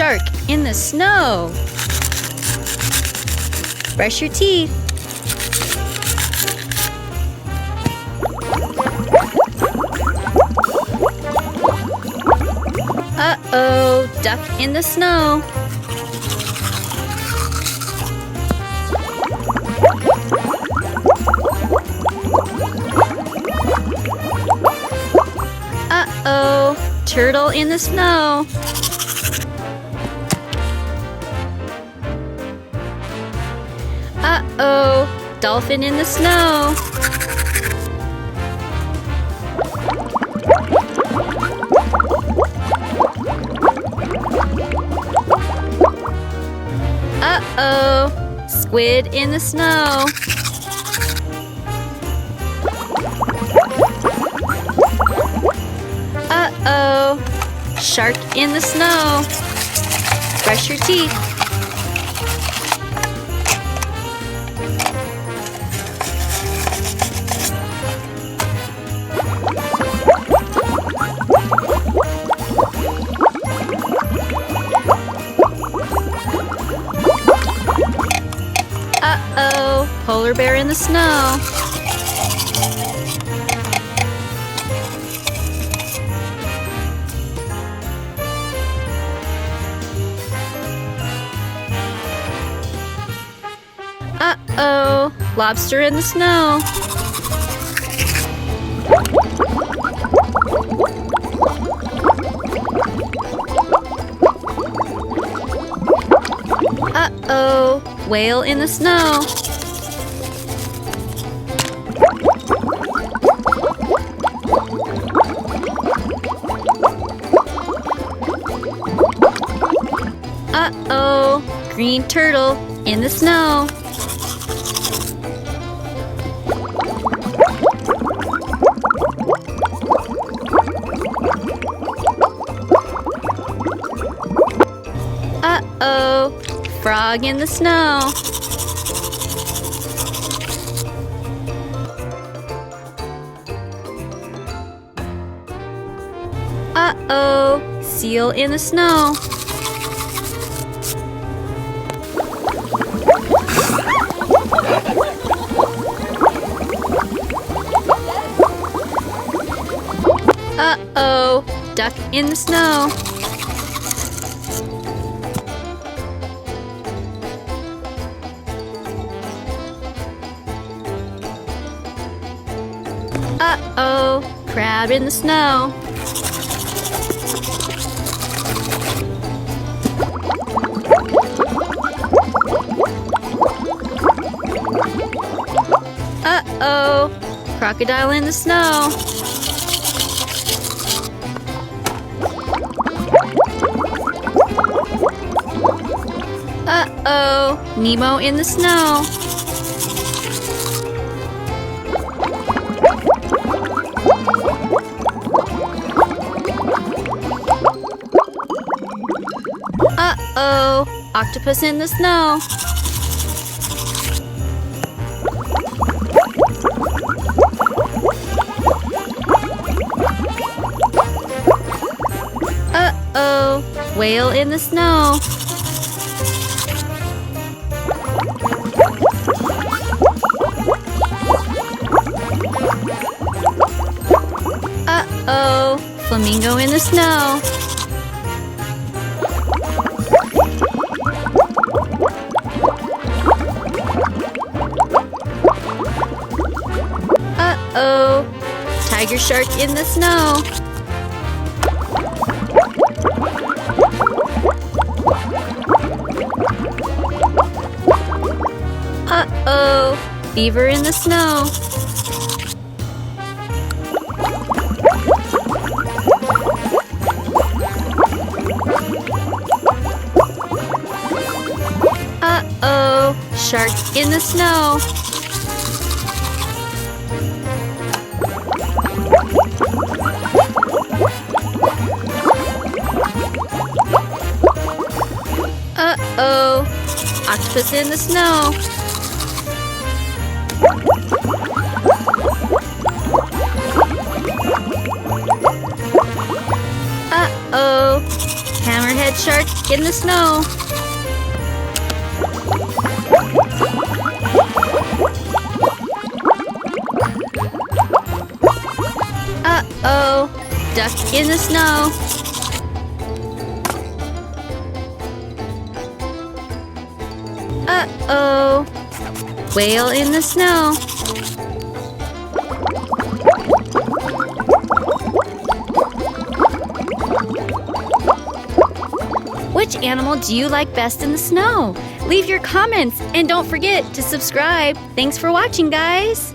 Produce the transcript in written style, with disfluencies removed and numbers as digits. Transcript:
shark in the snow. Brush your teeth. Uh-oh, duck in the snow. Uh-oh, turtle in the snow. Uh-oh, dolphin in the snow. Uh-oh, squid in the snow. Uh-oh, shark in the snow. Brush your teeth. Uh-oh, polar bear in the snow. Uh-oh, lobster in the snow. Uh-oh, whale in the snow. Uh-oh, green turtle in the snow. Uh-oh, frog in the snow. Uh-oh, seal in the snow. Uh-oh, duck in the snow. Uh-oh, crab in the snow. Uh-oh, crocodile in the snow. Uh-oh, Nemo in the snow. Uh-oh, octopus in the snow. Uh-oh, whale in the snow. Uh-oh, flamingo in the snow. Uh-oh, tiger shark in the snow. Uh-oh, beaver in the snow. Uh-oh, shark in the snow. Uh-oh, octopus in the snow. Uh-oh, hammerhead shark Duck in the snow. Uh-oh. Duck in the snow. Uh-oh. Whale in the snow. Which animal do you like best in the snow? Leave your comments and don't forget to subscribe. Thanks for watching, guys.